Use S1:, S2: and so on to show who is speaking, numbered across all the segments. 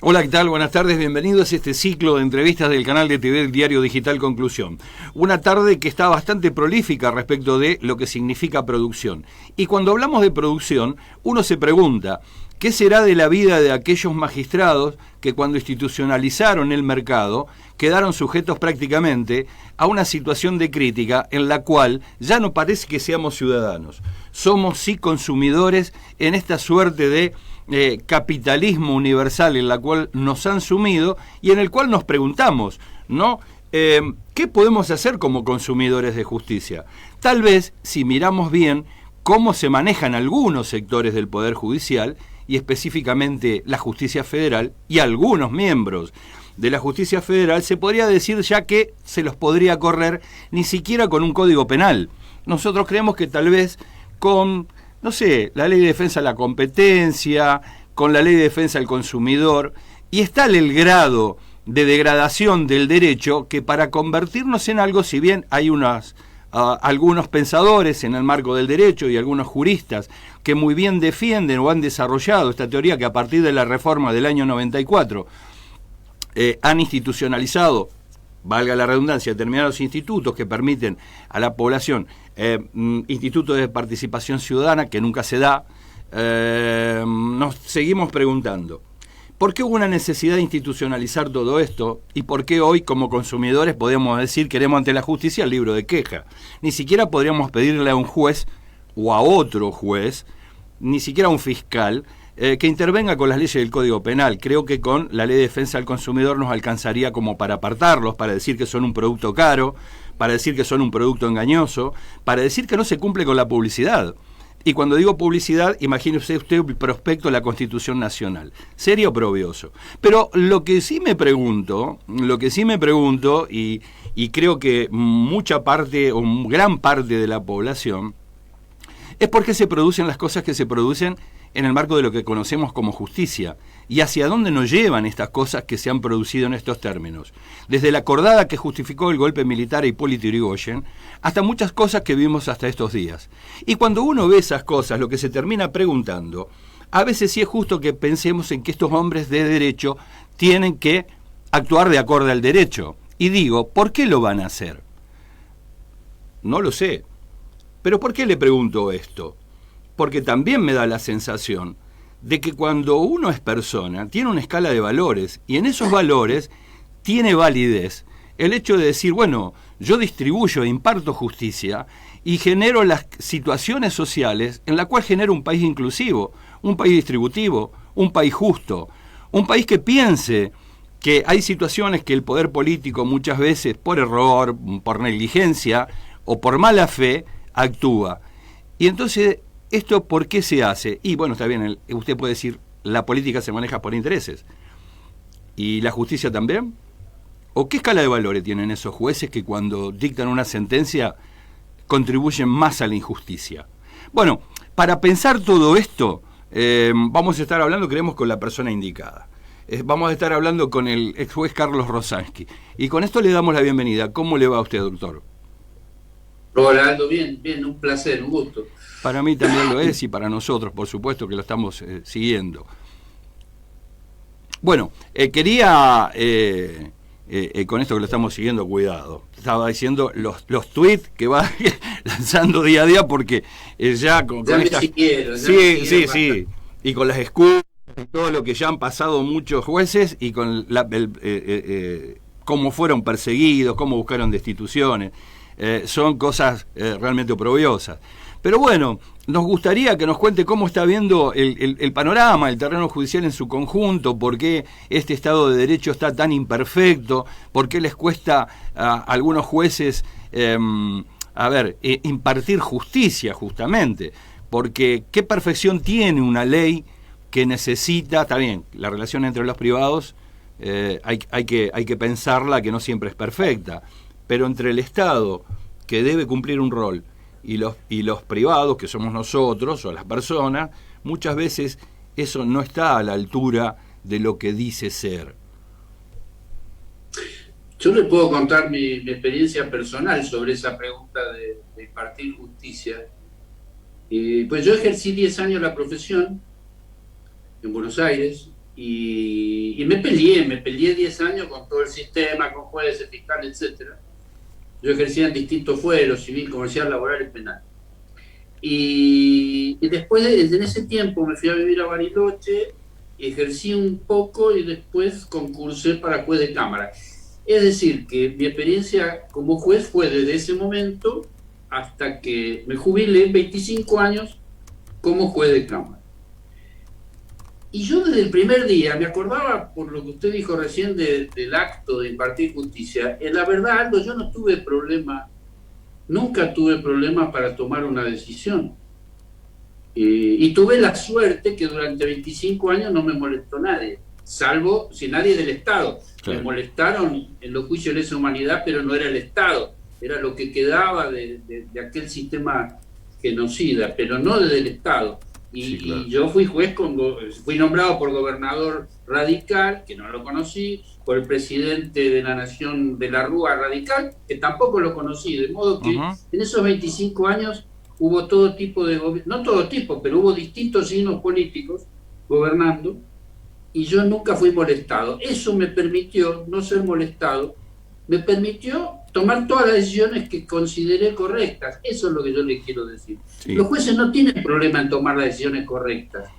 S1: Hola, ¿qué tal? Buenas tardes, bienvenidos a este ciclo de entrevistas del canal de TV del diario digital Conclusión. Una tarde que está bastante prolífica respecto de lo que significa producción. Y cuando hablamos de producción, uno se pregunta, ¿qué será de la vida de aquellos magistrados que cuando institucionalizaron el mercado quedaron sujetos prácticamente a una situación de crítica en la cual ya no parece que seamos ciudadanos? Somos sí consumidores en esta suerte de capitalismo universal en la cual nos han sumido y en el cual nos preguntamos, ¿no? ¿Qué podemos hacer como consumidores de justicia? Tal vez, si miramos bien cómo se manejan algunos sectores del Poder Judicial, y específicamente la Justicia Federal y algunos miembros de la Justicia Federal, se podría decir ya que se los podría correr ni siquiera con un código penal. Nosotros creemos que tal vez con, no sé, la Ley de Defensa de la Competencia, con la Ley de Defensa del Consumidor, y es tal el grado de degradación del derecho que para convertirnos en algo, si bien hay algunos pensadores en el marco del derecho y algunos juristas que muy bien defienden o han desarrollado esta teoría que a partir de la reforma del año 94 han institucionalizado, valga la redundancia, determinados institutos que permiten a la población, institutos de participación ciudadana que nunca se da, nos seguimos preguntando, ¿por qué hubo una necesidad de institucionalizar todo esto? ¿Y por qué hoy, como consumidores, podemos decir queremos ante la justicia el libro de queja? Ni siquiera podríamos pedirle a un juez o a otro juez, ni siquiera a un fiscal, que intervenga con las leyes del Código Penal. Creo que con la Ley de Defensa del Consumidor nos alcanzaría como para apartarlos, para decir que son un producto caro, para decir que son un producto engañoso, para decir que no se cumple con la publicidad. Y cuando digo publicidad, imagínese usted el prospecto de la Constitución Nacional. Serio o probioso. Pero lo que sí me pregunto, y creo que mucha parte o gran parte de la población, es por qué se producen las cosas que se producen en el marco de lo que conocemos como justicia, y hacia dónde nos llevan estas cosas que se han producido en estos términos. Desde la acordada que justificó el golpe militar a Hipólito Yrigoyen, hasta muchas cosas que vimos hasta estos días. Y cuando uno ve esas cosas, lo que se termina preguntando, a veces sí es justo que pensemos en que estos hombres de derecho tienen que actuar de acuerdo al derecho. Y digo, ¿por qué lo van a hacer? No lo sé. Pero ¿por qué le pregunto esto? Porque también me da la sensación de que cuando uno es persona, tiene una escala de valores, y en esos valores tiene validez el hecho de decir, bueno, yo distribuyo e imparto justicia y genero las situaciones sociales en la cual genero un país inclusivo, un país distributivo, un país justo, un país que piense que hay situaciones que el poder político muchas veces por error, por negligencia o por mala fe actúa. Y entonces, ¿esto por qué se hace? Y bueno, está bien, usted puede decir, la política se maneja por intereses. ¿Y la justicia también? ¿O qué escala de valores tienen esos jueces que cuando dictan una sentencia contribuyen más a la injusticia? Bueno, para pensar todo esto, vamos a estar hablando, creemos, con la persona indicada. Vamos a estar hablando con el ex juez Carlos Rosansky. Y con esto le damos la bienvenida. ¿Cómo le va a usted, doctor?
S2: Hola, Aldo, bien, un placer, un gusto.
S1: Para mí también lo es y para nosotros, por supuesto, que lo estamos siguiendo. Bueno, quería, con esto que lo estamos siguiendo, cuidado. Estaba diciendo los tweets que va lanzando día a día porque ya con estas... Sí. Y con las escuelas, todo lo que ya han pasado muchos jueces y con cómo fueron perseguidos, cómo buscaron destituciones. Son cosas realmente oprobiosas. Pero bueno, nos gustaría que nos cuente cómo está viendo el panorama, el terreno judicial en su conjunto, por qué este Estado de Derecho está tan imperfecto, por qué les cuesta a algunos jueces impartir justicia justamente, porque qué perfección tiene una ley que necesita, está bien, la relación entre los privados hay que pensarla, que no siempre es perfecta, pero entre el Estado, que debe cumplir un rol, y los privados, que somos nosotros o las personas, muchas veces eso no está a la altura de lo que dice ser.
S2: Yo le puedo contar mi experiencia personal sobre esa pregunta de impartir justicia. Pues yo ejercí 10 años la profesión en Buenos Aires, y me peleé 10 años con todo el sistema, con jueces, fiscales, etcétera. Yo ejercía en distintos fueros, civil, comercial, laboral y penal. Y después, en ese tiempo, me fui a vivir a Bariloche, ejercí un poco y después concursé para juez de cámara. Es decir, que mi experiencia como juez fue desde ese momento hasta que me jubilé, 25 años como juez de cámara. Y yo desde el primer día me acordaba, por lo que usted dijo recién del acto de impartir justicia, en la verdad, Aldo, yo no tuve problema, nunca tuve problema para tomar una decisión. Y tuve la suerte que durante 25 años no me molestó nadie, salvo si nadie del Estado. Claro. Me molestaron en los juicios de lesa humanidad, pero no era el Estado, era lo que quedaba de aquel sistema genocida, pero no desde el Estado. Sí, claro. Y yo fui juez, fui nombrado por gobernador radical, que no lo conocí, por el presidente de la Nación de la Rúa radical, que tampoco lo conocí, de modo que en esos 25 años hubo todo tipo de gobierno, no todo tipo, pero hubo distintos signos políticos gobernando, y yo nunca fui molestado. Eso me permitió no ser molestado, me permitió tomar todas las decisiones que consideré correctas. Eso es lo que yo le quiero decir. Sí. Los jueces no tienen problema en tomar las decisiones correctas.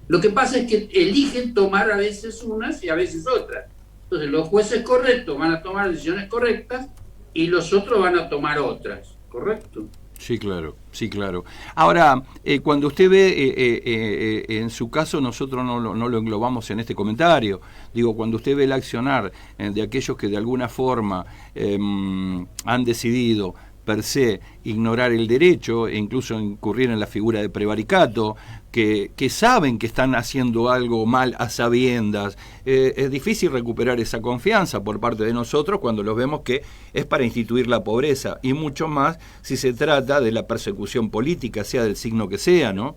S2: Lo que pasa es que eligen tomar a veces unas y a veces otras. Entonces los jueces correctos van a tomar decisiones correctas y los otros van a tomar otras, ¿correcto?
S1: Sí, claro, sí, claro. Ahora, cuando usted ve, en su caso, nosotros no lo englobamos en este comentario, digo, cuando usted ve el accionar de aquellos que de alguna forma han decidido per se ignorar el derecho e incluso incurrir en la figura de prevaricato, que saben que están haciendo algo mal a sabiendas, es difícil recuperar esa confianza por parte de nosotros cuando los vemos que es para instituir la pobreza, y mucho más si se trata de la persecución política, sea del signo que sea, ¿no?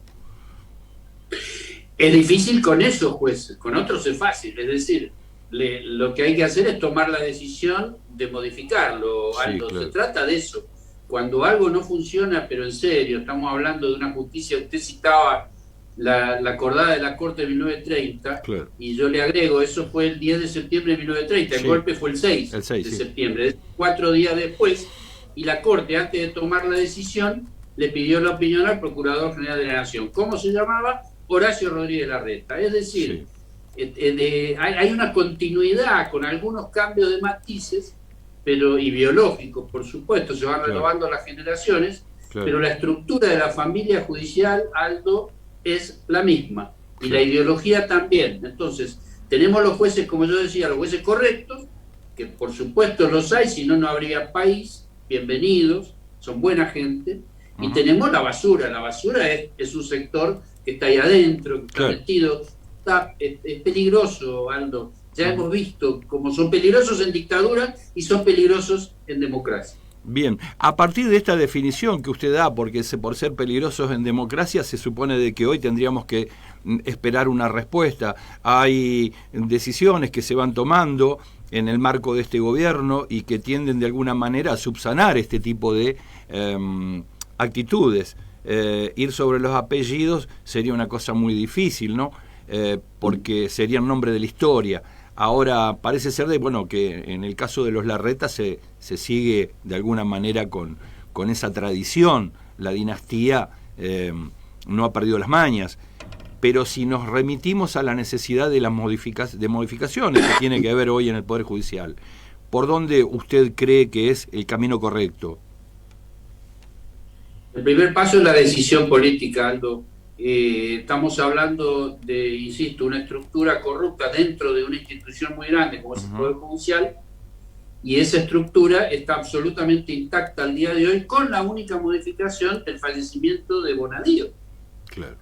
S2: Es difícil con esos jueces, con otros es fácil, es decir, lo que hay que hacer es tomar la decisión de modificarlo, sí, Aldo, claro. Se trata de eso. Cuando algo no funciona, pero en serio, estamos hablando de una justicia, usted citaba la acordada de la Corte de 1930, claro. Y yo le agrego, eso fue el 10 de septiembre de 1930, sí. El golpe fue el 6 de sí. septiembre, 4 días después, y la Corte, antes de tomar la decisión, le pidió la opinión al Procurador General de la Nación. ¿Cómo se llamaba? Horacio Rodríguez Larreta. Es decir, sí. Hay una continuidad con algunos cambios de matices, pero y biológicos, por supuesto, se van renovando las generaciones, pero la estructura de la familia judicial, Aldo, es la misma, y la ideología también. Entonces, tenemos los jueces, como yo decía, los jueces correctos, que por supuesto los hay, si no, no habría país, bienvenidos, son buena gente, y tenemos la basura es un sector que está ahí adentro, que está metido, es peligroso, Aldo. Ya hemos visto cómo son peligrosos en dictadura y son peligrosos en democracia.
S1: Bien, a partir de esta definición que usted da, porque por ser peligrosos en democracia se supone de que hoy tendríamos que esperar una respuesta. Hay decisiones que se van tomando en el marco de este gobierno y que tienden de alguna manera a subsanar este tipo de actitudes. Ir sobre los apellidos sería una cosa muy difícil, ¿no? Porque sería el nombre de la historia. Ahora parece ser que en el caso de los Larreta se sigue de alguna manera con esa tradición, la dinastía no ha perdido las mañas, pero si nos remitimos a la necesidad de las modificaciones que tiene que haber hoy en el Poder Judicial, ¿por dónde usted cree que es el camino correcto?
S2: El primer paso es la decisión política, Aldo. Estamos hablando de, insisto, una estructura corrupta dentro de una institución muy grande como es el Poder Judicial, y esa estructura está absolutamente intacta al día de hoy, con la única modificación del fallecimiento de Bonadío. Claro.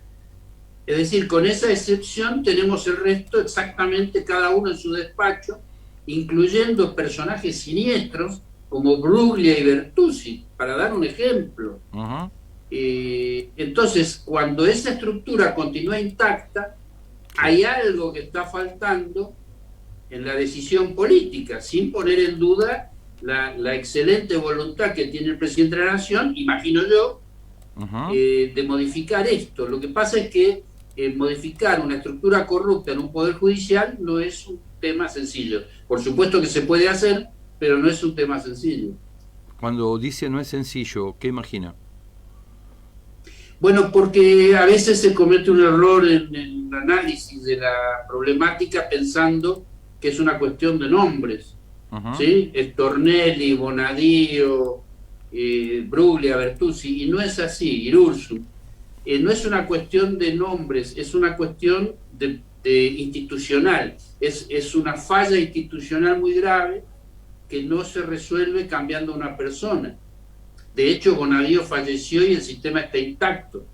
S2: Es decir, con esa excepción tenemos el resto exactamente cada uno en su despacho, incluyendo personajes siniestros como Bruglia y Bertuzzi, para dar un ejemplo. Entonces, cuando esa estructura continúa intacta, hay algo que está faltando en la decisión política, sin poner en duda la excelente voluntad que tiene el presidente de la Nación, imagino yo, de modificar esto. Lo que pasa es que modificar una estructura corrupta en un poder judicial no es un tema sencillo. Por supuesto que se puede hacer, pero no es un tema sencillo.
S1: Cuando dice no es sencillo, ¿qué imagina?
S2: Bueno, porque a veces se comete un error en el análisis de la problemática pensando que es una cuestión de nombres. ¿Sí? Stornelli, Bonadío, Bruglia, Bertuzzi, y no es así, Irurzu. No es una cuestión de nombres, es una cuestión de institucional, es una falla institucional muy grave que no se resuelve cambiando a una persona. De hecho, Bonadío falleció y el sistema está intacto.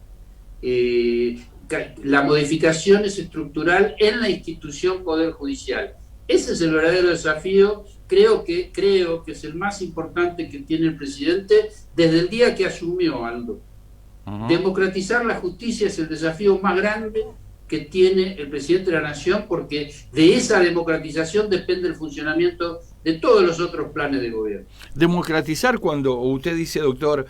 S2: La modificación es estructural en la institución Poder Judicial. Ese es el verdadero desafío, creo que es el más importante que tiene el presidente desde el día que asumió, Aldo. Democratizar la justicia es el desafío más grande que tiene el presidente de la Nación, porque de esa democratización depende el funcionamiento de todos los otros planes de gobierno.
S1: Democratizar, cuando usted dice, doctor,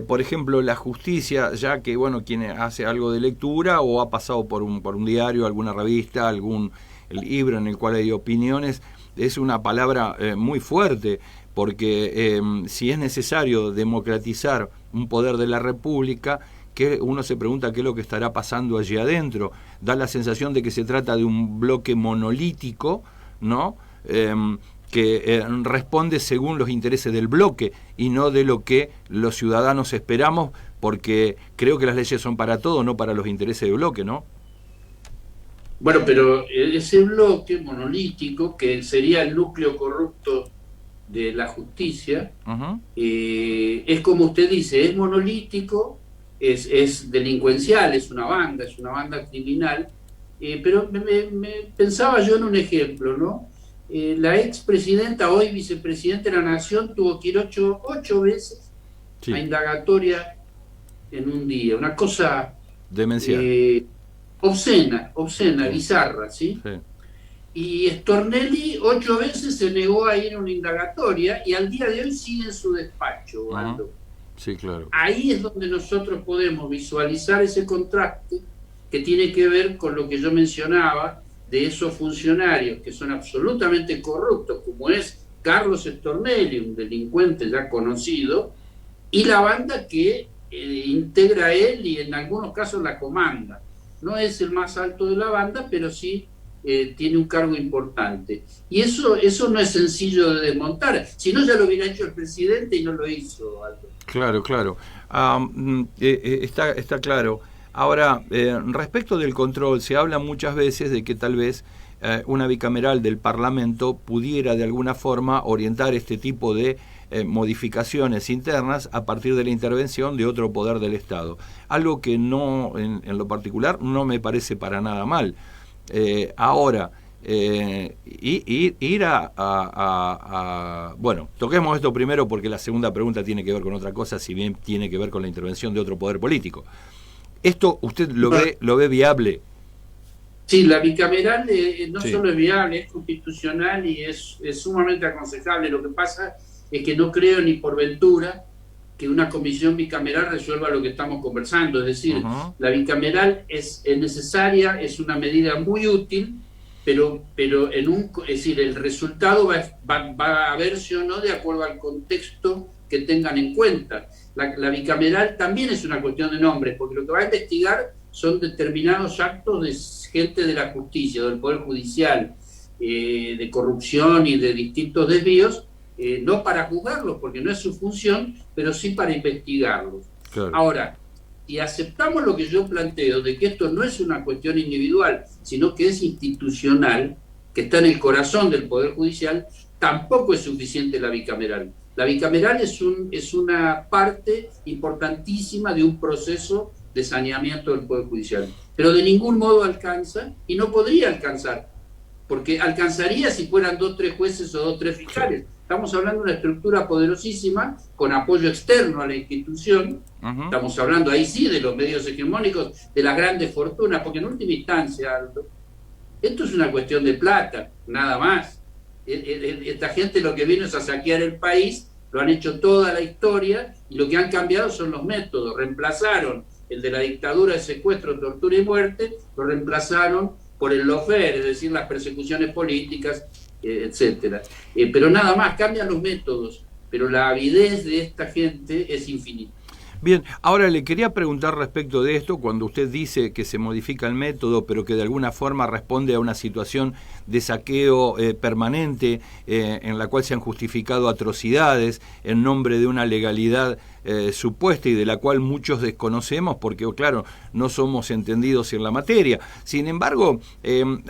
S1: por ejemplo, la justicia, ya que, bueno, quien hace algo de lectura o ha pasado por un diario, alguna revista, algún libro en el cual hay opiniones, es una palabra muy fuerte, porque si es necesario democratizar un poder de la República, que uno se pregunta qué es lo que estará pasando allí adentro. Da la sensación de que se trata de un bloque monolítico, ¿no? Que responde según los intereses del bloque y no de lo que los ciudadanos esperamos, porque creo que las leyes son para todos, no para los intereses del bloque, ¿no?
S2: Bueno, pero ese bloque monolítico, que sería el núcleo corrupto de la justicia, es como usted dice, es monolítico, es delincuencial, es una banda criminal, pero me pensaba yo en un ejemplo, ¿no? La expresidenta, hoy vicepresidenta de la Nación, tuvo que ir ocho veces a indagatoria en un día, una cosa
S1: demencial,
S2: obscena, bizarra, ¿sí? Y Stornelli 8 veces se negó a ir a una indagatoria y al día de hoy sigue en su despacho, Aldo.
S1: Sí, claro.
S2: Ahí es donde nosotros podemos visualizar ese contraste que tiene que ver con lo que yo mencionaba de esos funcionarios que son absolutamente corruptos, como es Carlos Stornelli, un delincuente ya conocido, y la banda que integra él y en algunos casos la comanda. No es el más alto de la banda, pero sí tiene un cargo importante. Y eso no es sencillo de desmontar, si no ya lo hubiera hecho el presidente y no lo hizo, Aldo.
S1: Claro. Está claro. Ahora, respecto del control, se habla muchas veces de que tal vez una bicameral del Parlamento pudiera de alguna forma orientar este tipo de modificaciones internas a partir de la intervención de otro poder del Estado. Algo que no, en lo particular, no me parece para nada mal. Ahora, ir bueno, toquemos esto primero porque la segunda pregunta tiene que ver con otra cosa, si bien tiene que ver con la intervención de otro poder político. ¿Esto usted lo ve viable?
S2: Sí, la bicameral no solo es viable, es constitucional y es sumamente aconsejable. Lo que pasa es que no creo ni por ventura que una comisión bicameral resuelva lo que estamos conversando. Es decir, la bicameral es necesaria, es una medida muy útil, pero es decir, el resultado va a verse o no de acuerdo al contexto que tengan en cuenta. La bicameral también es una cuestión de nombres, porque lo que va a investigar son determinados actos de gente de la justicia, del Poder Judicial, de corrupción y de distintos desvíos, no para juzgarlos, porque no es su función, pero sí para investigarlos. Claro. Ahora, si aceptamos lo que yo planteo, de que esto no es una cuestión individual, sino que es institucional, que está en el corazón del Poder Judicial, tampoco es suficiente la bicameral. La bicameral es una parte importantísima de un proceso de saneamiento del Poder Judicial, pero de ningún modo alcanza y no podría alcanzar, porque alcanzaría si fueran 2 o 3 jueces o 2 o 3 fiscales. Estamos hablando de una estructura poderosísima con apoyo externo a la institución. Estamos hablando ahí sí de los medios hegemónicos, de las grandes fortunas, porque en última instancia, Aldo, esto es una cuestión de plata, nada más. Esta gente lo que vino es a saquear el país, lo han hecho toda la historia y lo que han cambiado son los métodos. Reemplazaron el de la dictadura de secuestro, tortura y muerte, lo reemplazaron por el lawfare, es decir, las persecuciones políticas, etcétera. Pero nada más, cambian los métodos, pero la avidez de esta gente es infinita.
S1: Bien, ahora le quería preguntar respecto de esto, cuando usted dice que se modifica el método, pero que de alguna forma responde a una situación de saqueo permanente, en la cual se han justificado atrocidades en nombre de una legalidad supuesta y de la cual muchos desconocemos porque, claro, no somos entendidos en la materia. Sin embargo,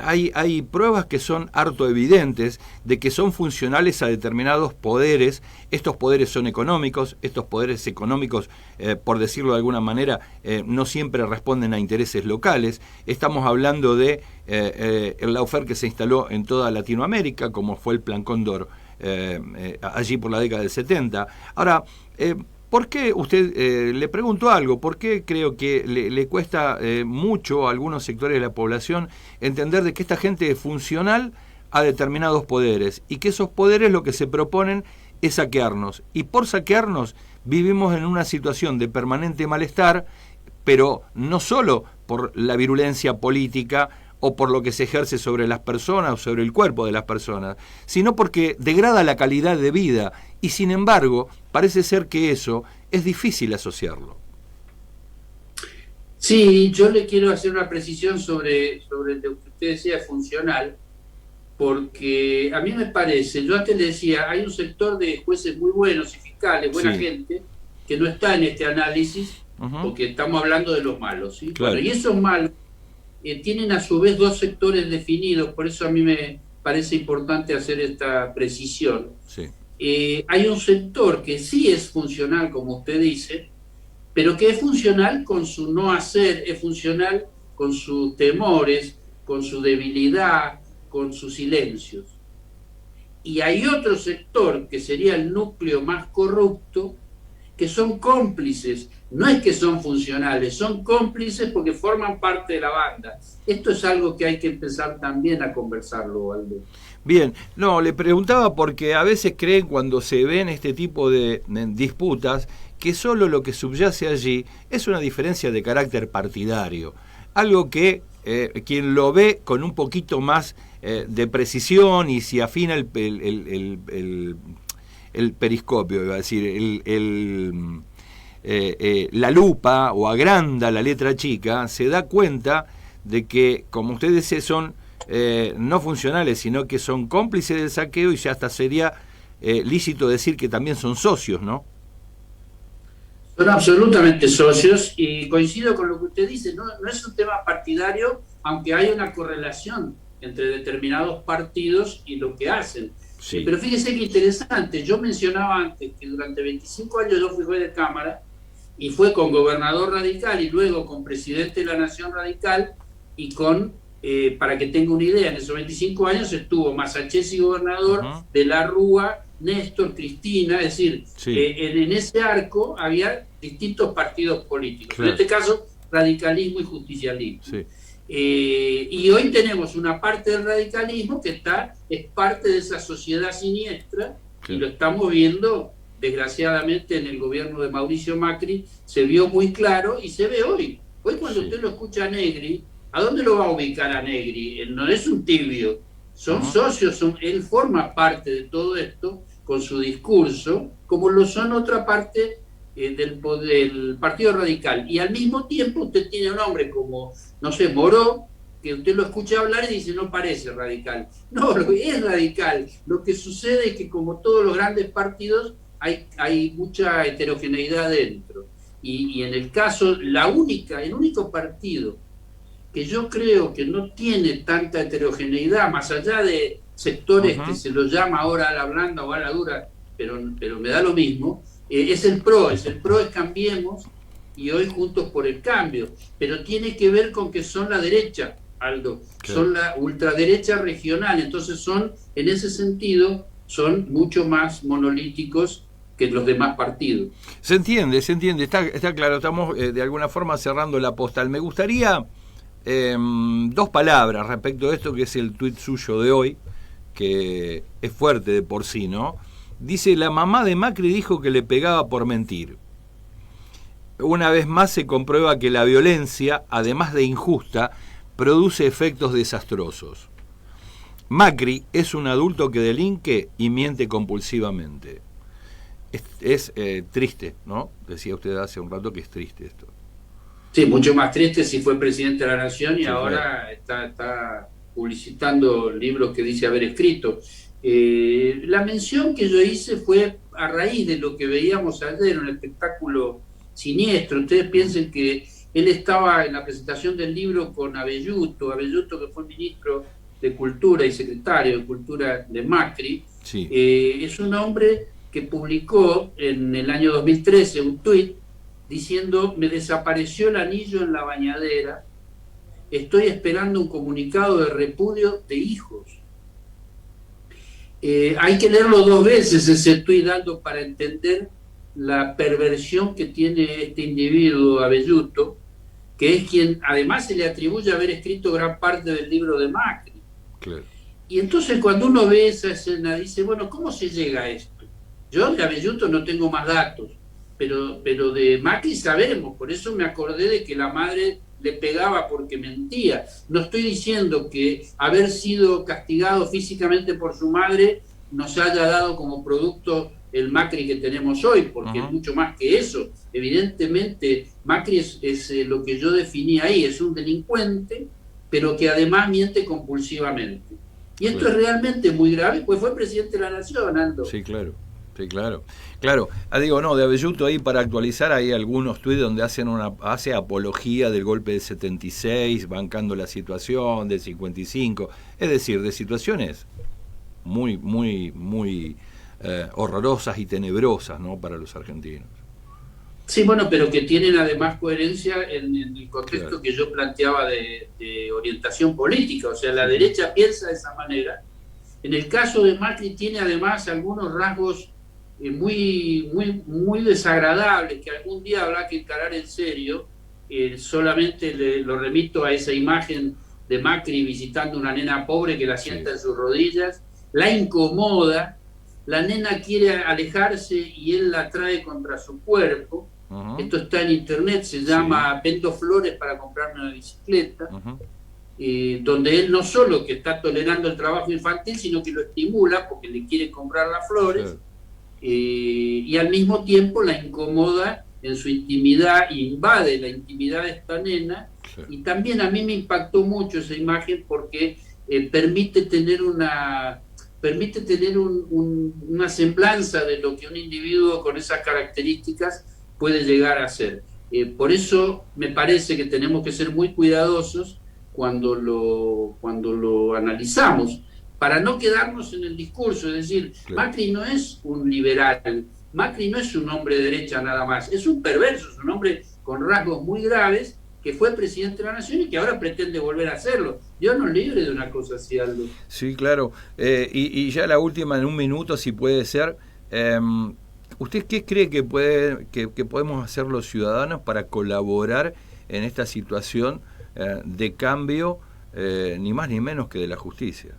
S1: hay pruebas que son harto evidentes de que son funcionales a determinados poderes. Estos poderes son económicos, estos poderes económicos, por decirlo de alguna manera, no siempre responden a intereses locales. Estamos hablando de el lawfare que se instaló en toda Latinoamérica, como fue el Plan Cóndor allí por la década del 70. Ahora, ¿por qué usted, le pregunto algo, por qué creo que le cuesta mucho a algunos sectores de la población entender de que esta gente es funcional a determinados poderes y que esos poderes lo que se proponen es saquearnos? Y por saquearnos vivimos en una situación de permanente malestar, pero no solo por la virulencia política o por lo que se ejerce sobre las personas o sobre el cuerpo de las personas, sino porque degrada la calidad de vida y sin embargo parece ser que eso es difícil asociarlo.
S2: Sí, yo le quiero hacer una precisión sobre lo que usted decía funcional, porque a mí me parece, yo antes le decía, hay un sector de jueces muy buenos y fiscales, buena gente, que no está en este análisis, porque estamos hablando de los malos, ¿sí?
S1: Claro.
S2: Bueno, y esos malos tienen a su vez dos sectores definidos, por eso a mí me parece importante hacer esta precisión.
S1: Sí.
S2: Hay un sector que sí es funcional, como usted dice, pero que es funcional con su no hacer, es funcional con sus temores, con su debilidad, con sus silencios. Y hay otro sector, que sería el núcleo más corrupto, que son cómplices. No es que son funcionales, son cómplices porque forman parte de la banda. Esto es algo que hay que empezar también a conversarlo, Aldo.
S1: Bien, no, le preguntaba porque a veces creen cuando se ven este tipo de disputas que solo lo que subyace allí es una diferencia de carácter partidario. Algo que quien lo ve con un poquito más de precisión y si afina el periscopio, iba a decir, la lupa o agranda la letra chica, se da cuenta de que, como usted dice, son no funcionales, sino que son cómplices del saqueo y ya hasta sería lícito decir que también son socios, ¿no?
S2: Son absolutamente socios y coincido con lo que usted dice, no es un tema partidario, aunque hay una correlación entre determinados partidos y lo que hacen.
S1: Sí.
S2: Pero fíjese que interesante, yo mencionaba antes que durante 25 años yo fui juez de Cámara y fue con gobernador radical y luego con presidente de la Nación radical y con, para que tenga una idea, en esos 25 años estuvo Masachesi gobernador, de la Rúa, Néstor, Cristina, es decir, en ese arco había distintos partidos políticos, en este caso radicalismo y justicialismo. Y hoy tenemos una parte del radicalismo que es parte de esa sociedad siniestra y lo estamos viendo desgraciadamente en el gobierno de Mauricio Macri, se vio muy claro y se ve hoy. Hoy cuando usted lo escucha a Negri, ¿a dónde lo va a ubicar a Negri? No es un tibio, son socios, él forma parte de todo esto con su discurso, como lo son otra parte del Partido Radical. Y al mismo tiempo usted tiene un hombre como, no sé, Moró, que usted lo escucha hablar y dice, no parece radical. No, es radical. Lo que sucede es que como todos los grandes partidos, hay mucha heterogeneidad dentro. Y en el caso, el único partido que yo creo que no tiene tanta heterogeneidad, más allá de sectores que se los llama ahora a la blanda o a la dura, pero me da lo mismo, es el PRO. Es Cambiemos y hoy Juntos por el Cambio, pero tiene que ver con que son la derecha, Aldo, son la ultraderecha regional, entonces en ese sentido, son mucho más monolíticos que los demás partidos.
S1: Se entiende, está claro, estamos de alguna forma cerrando la postal. Me gustaría dos palabras respecto de esto, que es el tuit suyo de hoy, que es fuerte de por sí, ¿no? Dice, la mamá de Macri dijo que le pegaba por mentir. una vez más se comprueba que la violencia, además de injusta, produce efectos desastrosos. Macri es un adulto que delinque y miente compulsivamente. Es triste, ¿no? Decía usted hace un rato que es triste esto.
S2: Sí, mucho más triste si fue presidente de la Nación y
S1: Sí,
S2: ahora está publicitando libros que dice haber escrito. La mención que yo hice fue a raíz de lo que veíamos ayer, un espectáculo siniestro. Ustedes piensen que él estaba en la presentación del libro con Abelluto que fue ministro de Cultura y secretario de Cultura de Macri.
S1: Sí.
S2: Es un hombre que publicó en el año 2013 un tuit diciendo: me desapareció el anillo en la bañadera, estoy esperando un comunicado de repudio de hijos. Hay que leerlo 2 veces ese tuit, Aldo, para entender la perversión que tiene este individuo Abelluto, que es quien además se le atribuye haber escrito gran parte del libro de Macri.
S1: Claro.
S2: Y entonces cuando uno ve esa escena dice, bueno, ¿cómo se llega a esto? Yo de Abelluto no tengo más datos, pero de Macri sabemos, por eso me acordé de que la madre le pegaba porque mentía. No estoy diciendo que haber sido castigado físicamente por su madre nos haya dado como producto el Macri que tenemos hoy, porque es mucho más que eso. Evidentemente, Macri es lo que yo definí ahí, es un delincuente, pero que además miente compulsivamente. Y esto es realmente muy grave, pues fue presidente de la Nación, Aldo.
S1: Sí, claro. Sí, claro. Claro. Digo, no, de Abelluto ahí para actualizar hay algunos tuits donde hace apología del golpe del 76, bancando la situación del 55, es decir, de situaciones muy, muy, muy horrorosas y tenebrosas, ¿no?, para los argentinos.
S2: Sí, bueno, pero que tienen además coherencia en el contexto, claro, que yo planteaba de orientación política, o sea, la derecha piensa de esa manera. En el caso de Macri tiene además algunos rasgos muy, muy, muy desagradables que algún día habrá que encarar en serio. Solamente lo remito a esa imagen de Macri visitando una nena pobre que la sienta en sus rodillas, la incomoda, la nena quiere alejarse y él la trae contra su cuerpo. Esto está en internet, se llama Vendo Flores para comprarme una bicicleta, donde él no solo que está tolerando el trabajo infantil, sino que lo estimula porque le quiere comprar las flores, y al mismo tiempo la incomoda en su intimidad, invade la intimidad de esta nena, y también a mí me impactó mucho esa imagen porque permite tener una semblanza de lo que un individuo con esas características puede llegar a ser. Por eso me parece que tenemos que ser muy cuidadosos cuando lo analizamos, para no quedarnos en el discurso, es decir, Macri no es un liberal, Macri no es un hombre de derecha nada más, es un perverso, es un hombre con rasgos muy graves, que fue presidente de la Nación y que ahora pretende volver a hacerlo. Dios nos libre de una cosa así, Aldo.
S1: Sí, claro. Y ya la última, en un minuto, si puede ser, ¿usted qué cree que podemos hacer los ciudadanos para colaborar en esta situación de cambio, ni más ni menos que de la justicia?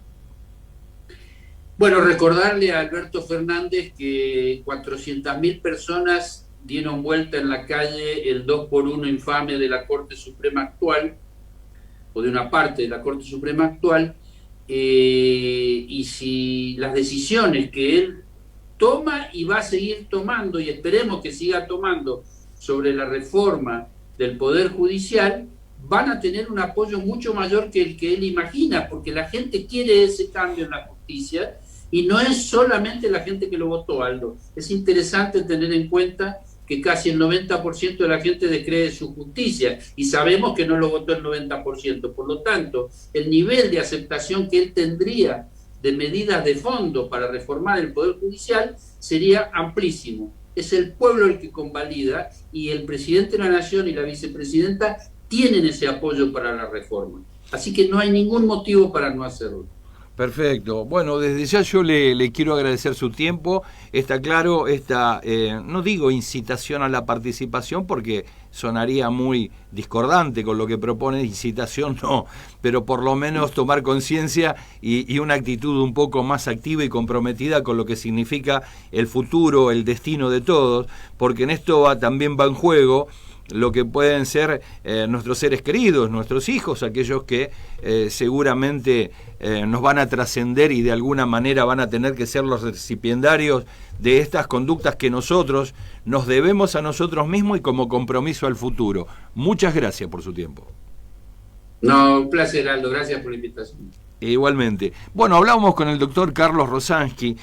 S2: Bueno, recordarle a Alberto Fernández que 400.000 personas dieron vuelta en la calle el 2x1 infame de la Corte Suprema actual, o de una parte de la Corte Suprema actual, y si las decisiones que él toma y va a seguir tomando, y esperemos que siga tomando, sobre la reforma del Poder Judicial, van a tener un apoyo mucho mayor que el que él imagina, porque la gente quiere ese cambio en la justicia, y no es solamente la gente que lo votó, Aldo. Es interesante tener en cuenta que casi el 90% de la gente descree su justicia, y sabemos que no lo votó el 90%. Por lo tanto, el nivel de aceptación que él tendría de medidas de fondo para reformar el Poder Judicial sería amplísimo. Es el pueblo el que convalida, y el presidente de la Nación y la vicepresidenta tienen ese apoyo para la reforma. Así que no hay ningún motivo para no hacerlo.
S1: Perfecto. Bueno, desde ya yo le quiero agradecer su tiempo. Está claro esta, no digo incitación a la participación porque sonaría muy discordante con lo que propone, incitación no, pero por lo menos tomar conciencia y una actitud un poco más activa y comprometida con lo que significa el futuro, el destino de todos, porque en esto también va en juego lo que pueden ser nuestros seres queridos, nuestros hijos, aquellos que seguramente nos van a trascender y de alguna manera van a tener que ser los recipiendarios de estas conductas que nosotros nos debemos a nosotros mismos y como compromiso al futuro. Muchas gracias por su tiempo.
S2: No, un placer, Aldo, gracias por la invitación.
S1: Igualmente. Bueno, hablábamos con el doctor Carlos Rosansky,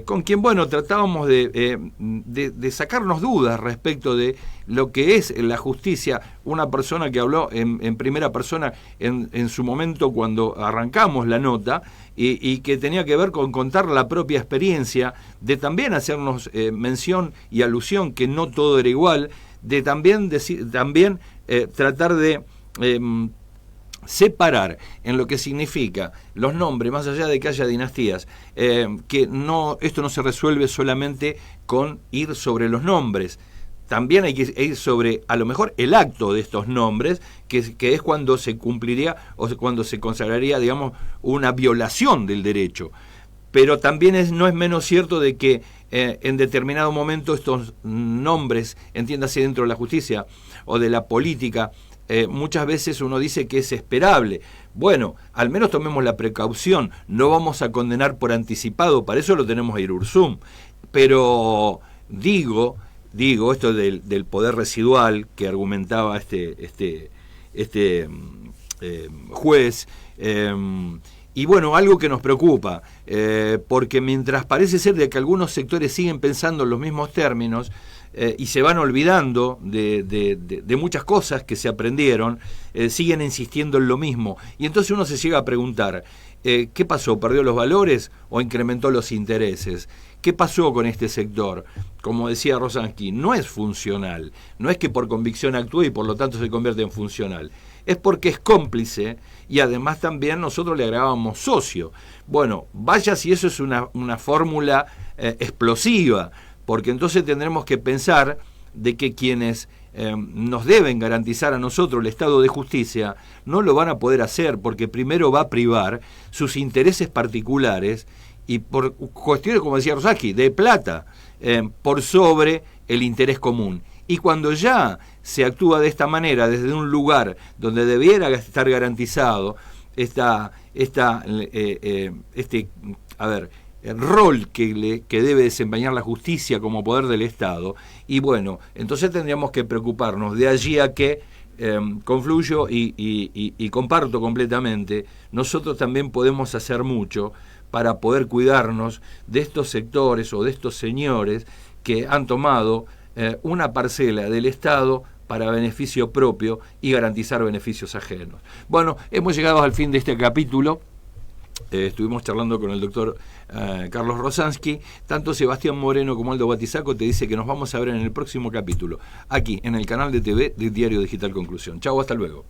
S1: con quien, bueno, tratábamos de sacarnos dudas respecto de lo que es la justicia. Una persona que habló en primera persona en su momento cuando arrancamos la nota y que tenía que ver con contar la propia experiencia, de también hacernos mención y alusión que no todo era igual, de también tratar de separar en lo que significa los nombres, más allá de que haya dinastías, que no, esto no se resuelve solamente con ir sobre los nombres. También hay que ir sobre, a lo mejor, el acto de estos nombres, que es cuando se cumpliría o cuando se consagraría, digamos, una violación del derecho. Pero también no es menos cierto de que en determinado momento estos nombres, entiéndase dentro de la justicia o de la política, muchas veces uno dice que es esperable. Bueno, al menos tomemos la precaución, no vamos a condenar por anticipado, para eso lo tenemos a Irursum. Pero digo esto del poder residual que argumentaba este juez, y bueno, algo que nos preocupa, porque mientras parece ser de que algunos sectores siguen pensando en los mismos términos, y se van olvidando de muchas cosas que se aprendieron, siguen insistiendo en lo mismo. Y entonces uno se llega a preguntar, ¿qué pasó? ¿Perdió los valores o incrementó los intereses? ¿Qué pasó con este sector? Como decía Rosansky, no es funcional, no es que por convicción actúe y por lo tanto se convierte en funcional. Es porque es cómplice y además también nosotros le agregábamos socio. Bueno, vaya si eso es una fórmula explosiva, porque entonces tendremos que pensar de que quienes nos deben garantizar a nosotros el Estado de justicia no lo van a poder hacer, porque primero va a privar sus intereses particulares y por cuestiones, como decía Rosansky, de plata, por sobre el interés común. Y cuando ya se actúa de esta manera, desde un lugar donde debiera estar garantizado el rol que debe desempeñar la justicia como poder del Estado, y bueno, entonces tendríamos que preocuparnos. De allí a que confluyo y comparto completamente, nosotros también podemos hacer mucho para poder cuidarnos de estos sectores o de estos señores que han tomado una parcela del Estado para beneficio propio y garantizar beneficios ajenos. Bueno, hemos llegado al fin de este capítulo. Estuvimos charlando con el doctor Carlos Rosansky. Tanto Sebastián Moreno como Aldo Batizaco te dice que nos vamos a ver en el próximo capítulo, aquí en el canal de TV del Diario Digital Conclusión. Chau, hasta luego.